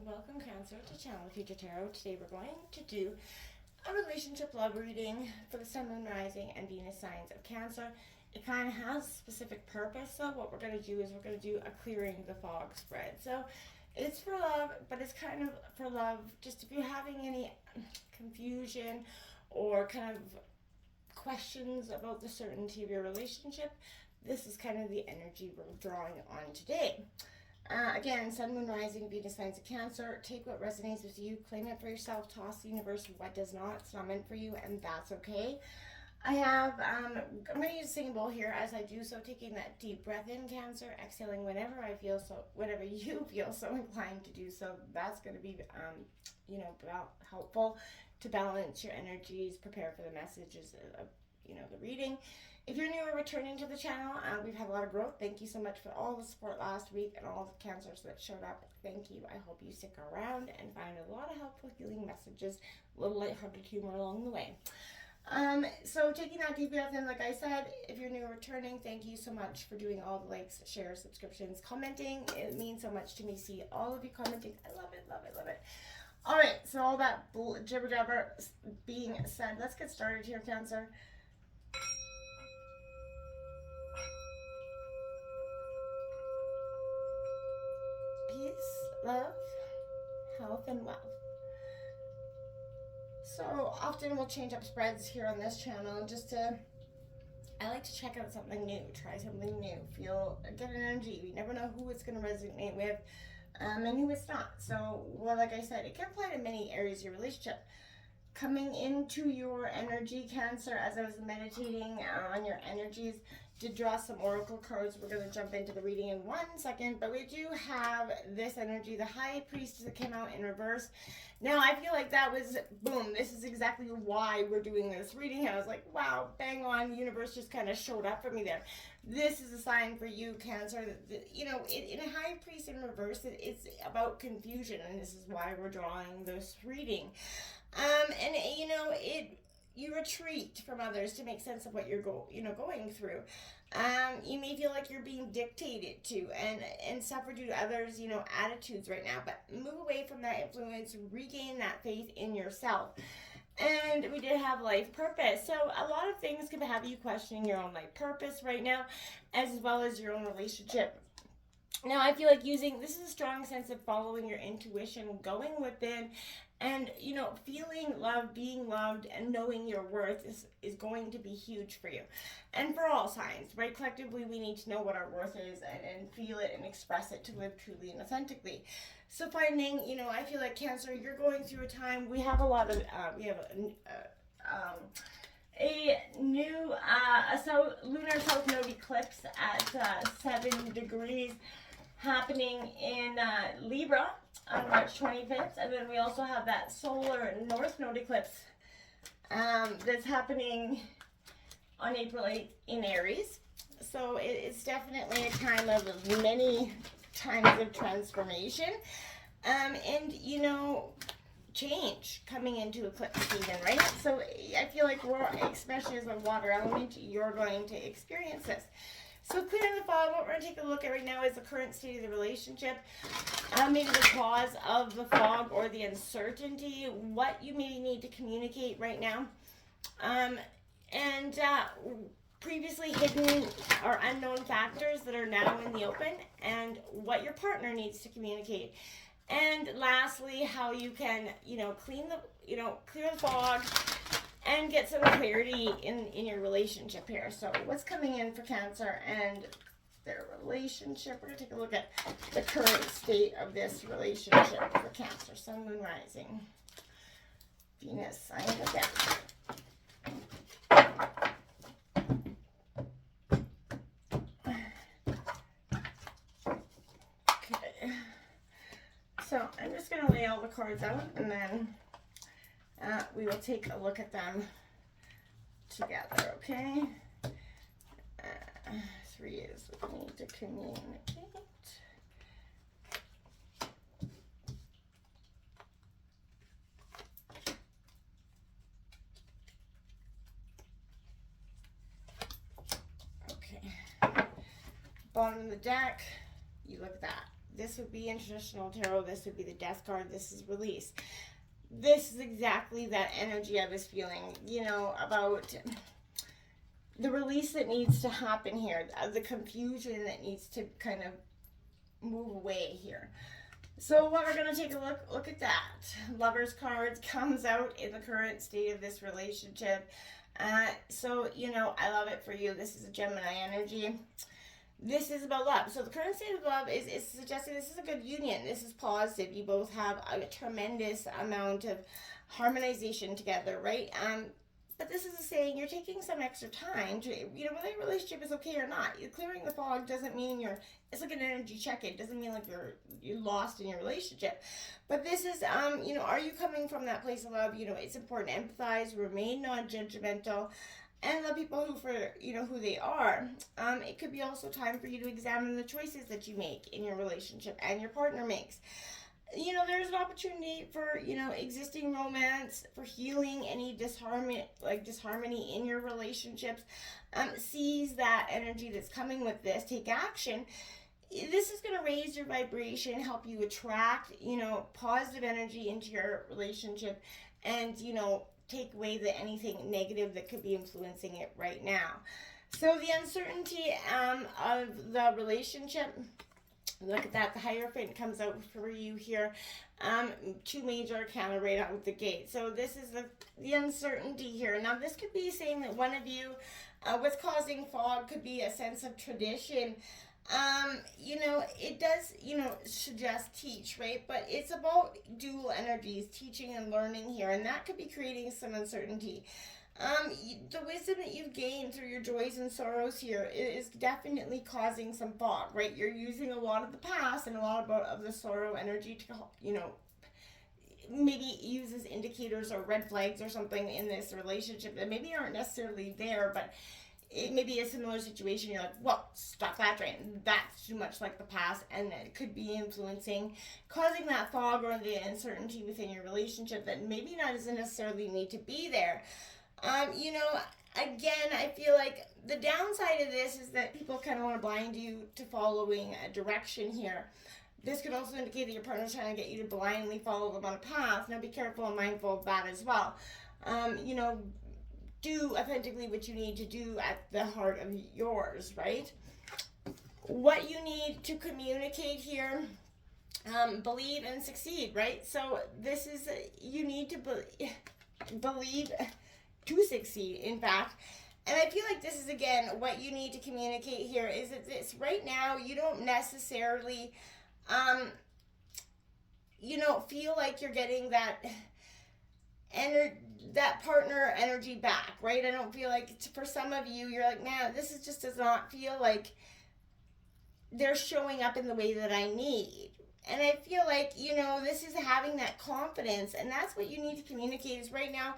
welcome Cancer to Channel Future Tarot. Today we're going to do a relationship love reading for the Sun, Moon, Rising, and Venus signs of Cancer. It kind of has a specific purpose, so what we're going to do is we're going to do a clearing the fog spread. So it's for love, but it's kind of for love, just if you're having any confusion or kind of questions about the certainty of your relationship, this is kind of the energy we're drawing on today. Again, Sun, Moon, Rising, Venus signs of Cancer. Take what resonates with you, claim it for yourself, toss the universe what does not. It's not meant for you, and that's okay. I have, I'm going to use a singing bowl here as I do so, taking that deep breath in, Cancer, exhaling whenever you feel so inclined to do so. That's going to be, helpful to balance your energies, prepare for the messages of, the reading. If you're new or returning to the channel, we've had a lot of growth. Thank you so much for all the support last week and all the Cancers that showed up. Thank you. I hope you stick around and find a lot of helpful healing messages, a little lighthearted humor along the way. So taking that deep breath in, like I said, if you're new or returning, thank you so much for doing all the likes, shares, subscriptions, commenting. It means so much to me. See all of you commenting. I love it, love it, love it. All right, so all that jibber jabber being said, let's get started here, Cancer. Peace, love, health, and wealth. So often we'll change up spreads here on this channel I like to check out something new, try something new, get an energy. You never know who it's going to resonate with and who it's not. So, like I said, it can apply to many areas of your relationship. Coming into your energy, Cancer, as I was meditating on your energies, did draw some oracle cards. We're going to jump into the reading in 1 second, but we do have this energy, the High Priestess, that came out in reverse. Now, I feel like that was, boom, this is exactly why we're doing this reading. I was like, wow, bang on, universe just kind of showed up for me there. This is a sign for you, Cancer. In a High Priest in reverse, it's about confusion, and this is why we're drawing this reading. You retreat from others to make sense of what you're going through. You may feel like you're being dictated to and suffer due to others, attitudes right now, but move away from that influence, regain that faith in yourself. And we did have life purpose. So a lot of things could have you questioning your own life purpose right now, as well as your own relationship. Now, I feel like this is a strong sense of following your intuition, going within, and, feeling love, being loved, and knowing your worth is going to be huge for you. And for all signs, right? Collectively, we need to know what our worth is and feel it and express it to live truly and authentically. So finding, I feel like Cancer, you're going through a time, we have a lot of, lunar south node eclipse at 7 degrees happening in Libra on March 25th, and then we also have that solar north node eclipse that's happening on April 8th in Aries. So it's definitely a time of many times of transformation and change coming into eclipse season, right? So I feel like especially as a water element, you're going to experience this. So clearing the fog, what we're going to take a look at right now is the current state of the relationship, maybe the cause of the fog or the uncertainty, what you maybe need to communicate right now, previously hidden or unknown factors that are now in the open, and what your partner needs to communicate. And lastly, how you can, clear the fog and get some clarity in your relationship here. So what's coming in for Cancer and their relationship? We're going to take a look at the current state of this relationship for Cancer. Sun, Moon, Rising, Venus, sign of death. Okay. So I'm just going to lay all the cards out, and then we will take a look at them together, okay? 3 is we need to communicate. Okay. Bottom of the deck, you look at that. This would be in traditional tarot. This would be the death card. This is release. This is exactly that energy I was feeling, you know, about the release that needs to happen here, the confusion that needs to kind of move away here. So what we're going to take a look at that. Lover's cards comes out in the current state of this relationship. So, you know, I love it for you. This is a Gemini energy. This is about love. So the current state of love is suggesting this is a good union. This is positive. You both have a tremendous amount of harmonization together, right? But this is saying you're taking some extra time to, you know, whether your relationship is okay or not. Clearing the fog doesn't mean it's like an energy check. It doesn't mean like you're lost in your relationship. But this is, you know, are you coming from that place of love? You know, it's important to empathize, remain non-judgmental, and love people who they are. It could be also time for you to examine the choices that you make in your relationship and your partner makes. You know, there's an opportunity for, you know, existing romance, for healing any disharmony in your relationships. Seize that energy that's coming with this. Take action. This is going to raise your vibration, help you attract, you know, positive energy into your relationship, and, you know, take away anything negative that could be influencing it right now. So the uncertainty of the relationship. Look at that. The Hierophant comes out for you here. Two major arcana right out the gate. So this is the uncertainty here. Now this could be saying that one of you, what's causing fog could be a sense of tradition. You know, it does, you know, suggest teach, right? But it's about dual energies, teaching and learning here. And that could be creating some uncertainty. The wisdom that you've gained through your joys and sorrows here is definitely causing some fog, right? You're using a lot of the past and a lot of the sorrow energy to, you know, maybe use as indicators or red flags or something in this relationship that maybe aren't necessarily there, but it may be a similar situation. You're like, well, stop that train. That's too much like the past, and it could be influencing, causing that fog or the uncertainty within your relationship that maybe not doesn't necessarily need to be there. You know, again, I feel like the downside of this is that people kind of want to blind you to following a direction here. This could also indicate that your partner's trying to get you to blindly follow them on a path. Now be careful and mindful of that as well. You know, do authentically what you need to do at the heart of yours, right? What you need to communicate here, believe and succeed, right? So this is, you need to believe to succeed, in fact. And I feel like this is, again, what you need to communicate here is that this, right now, you don't necessarily, you know, feel like you're getting that partner energy back, right? I don't feel like, for some of you, you're like, man, this just does not feel like they're showing up in the way that I need. And I feel like, you know, this is having that confidence, and that's what you need to communicate is right now,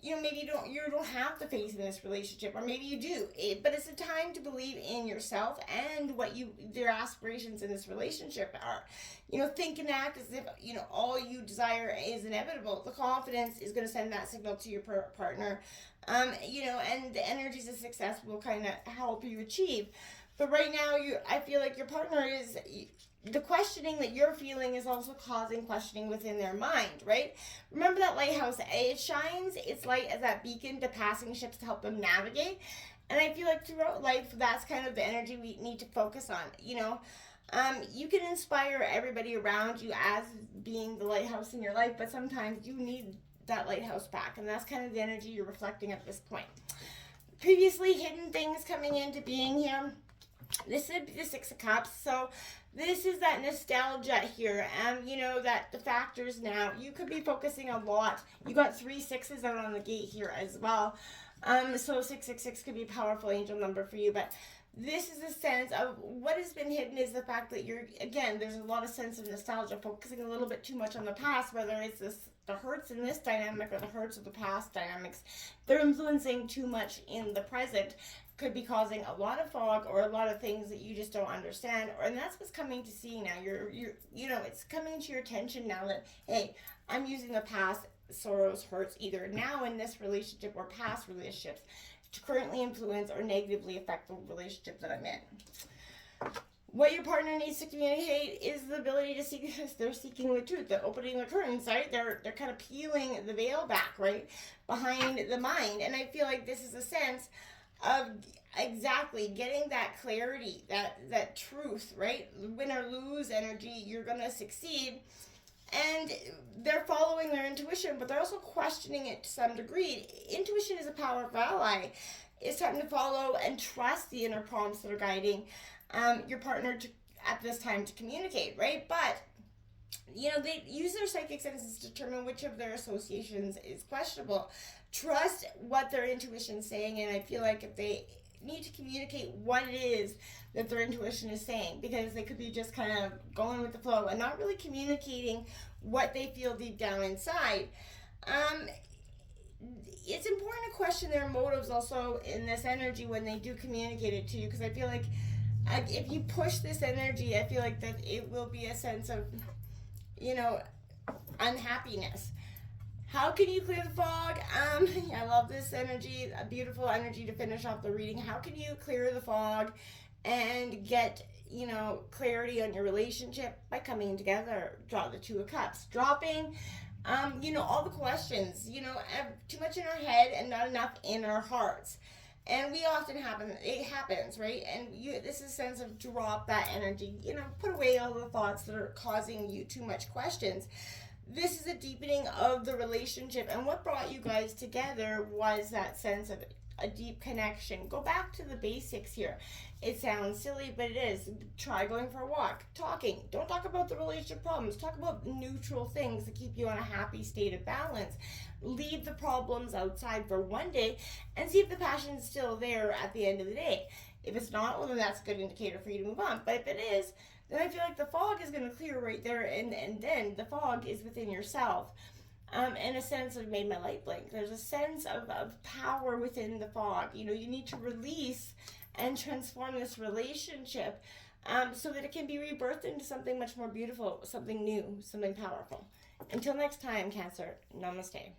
you know, maybe you don't have the faith in this relationship, or maybe you do, but it's a time to believe in yourself and what their aspirations in this relationship are. You know, think and act as if, you know, all you desire is inevitable. The confidence is going to send that signal to your partner, you know, and the energies of success will kind of help you achieve. But right now, I feel like your partner is, the questioning that you're feeling is also causing questioning within their mind, right? Remember that lighthouse, it shines its light as that beacon to passing ships to help them navigate. And I feel like throughout life, that's kind of the energy we need to focus on, you know. You can inspire everybody around you as being the lighthouse in your life, but sometimes you need that lighthouse back, and that's kind of the energy you're reflecting at this point. Previously hidden things coming into being here. This is the Six of Cups, so this is that nostalgia here, and you know that the factors now, you could be focusing a lot. You got 3 6s out on the gate here as well, so 666 could be a powerful angel number for you, but this is a sense of what has been hidden is the fact that there's a lot of sense of nostalgia, focusing a little bit too much on the past, whether it's the hurts in this dynamic or the hurts of the past dynamics. They're influencing too much in the present. Could be causing a lot of fog or a lot of things that you just don't understand, and that's what's coming to see now. You know, it's coming to your attention now that, hey, I'm using the past sorrows, hurts, either now in this relationship or past relationships, to currently influence or negatively affect the relationship that I'm in. What your partner needs to communicate is the ability to seek. They're seeking the truth. They're opening the curtains, right? They're kind of peeling the veil back, right, behind the mind. And I feel like this is a sense of exactly getting that clarity, that truth, right? Win or lose energy, you're gonna succeed. And they're following their intuition, but they're also questioning it to some degree. Intuition is a powerful ally. It's time to follow and trust the inner prompts that are guiding your partner at this time to communicate, right? But, they use their psychic senses to determine which of their associations is questionable. Trust what their intuition is saying, and I feel like if they need to communicate what it is that their intuition is saying, because they could be just kind of going with the flow and not really communicating what they feel deep down inside. It's important to question their motives also in this energy when they do communicate it to you, because I feel like if you push this energy, I feel like that it will be a sense of, unhappiness. How can you clear the fog? I love this energy, a beautiful energy to finish off the reading. How can you clear the fog and get, clarity on your relationship? By coming together. Draw the Two of Cups. Dropping, all the questions, too much in our head and not enough in our hearts. And we often it happens, right? And this is a sense of drop that energy, put away all the thoughts that are causing you too much questions. This is a deepening of the relationship, and what brought you guys together was that sense of a deep connection. Go back to the basics here. It sounds silly, but it is. Try going for a walk, talking. Don't talk about the relationship problems. Talk about neutral things that keep you on a happy state of balance. Leave the problems outside for one day and see if the passion is still there at the end of the day. If it's not, well, then that's a good indicator for you to move on. But if it is, then I feel like the fog is going to clear right there, and then the fog is within yourself. And a sense of made my light blink. There's a sense of power within the fog. You need to release and transform this relationship so that it can be rebirthed into something much more beautiful, something new, something powerful. Until next time, Cancer, namaste.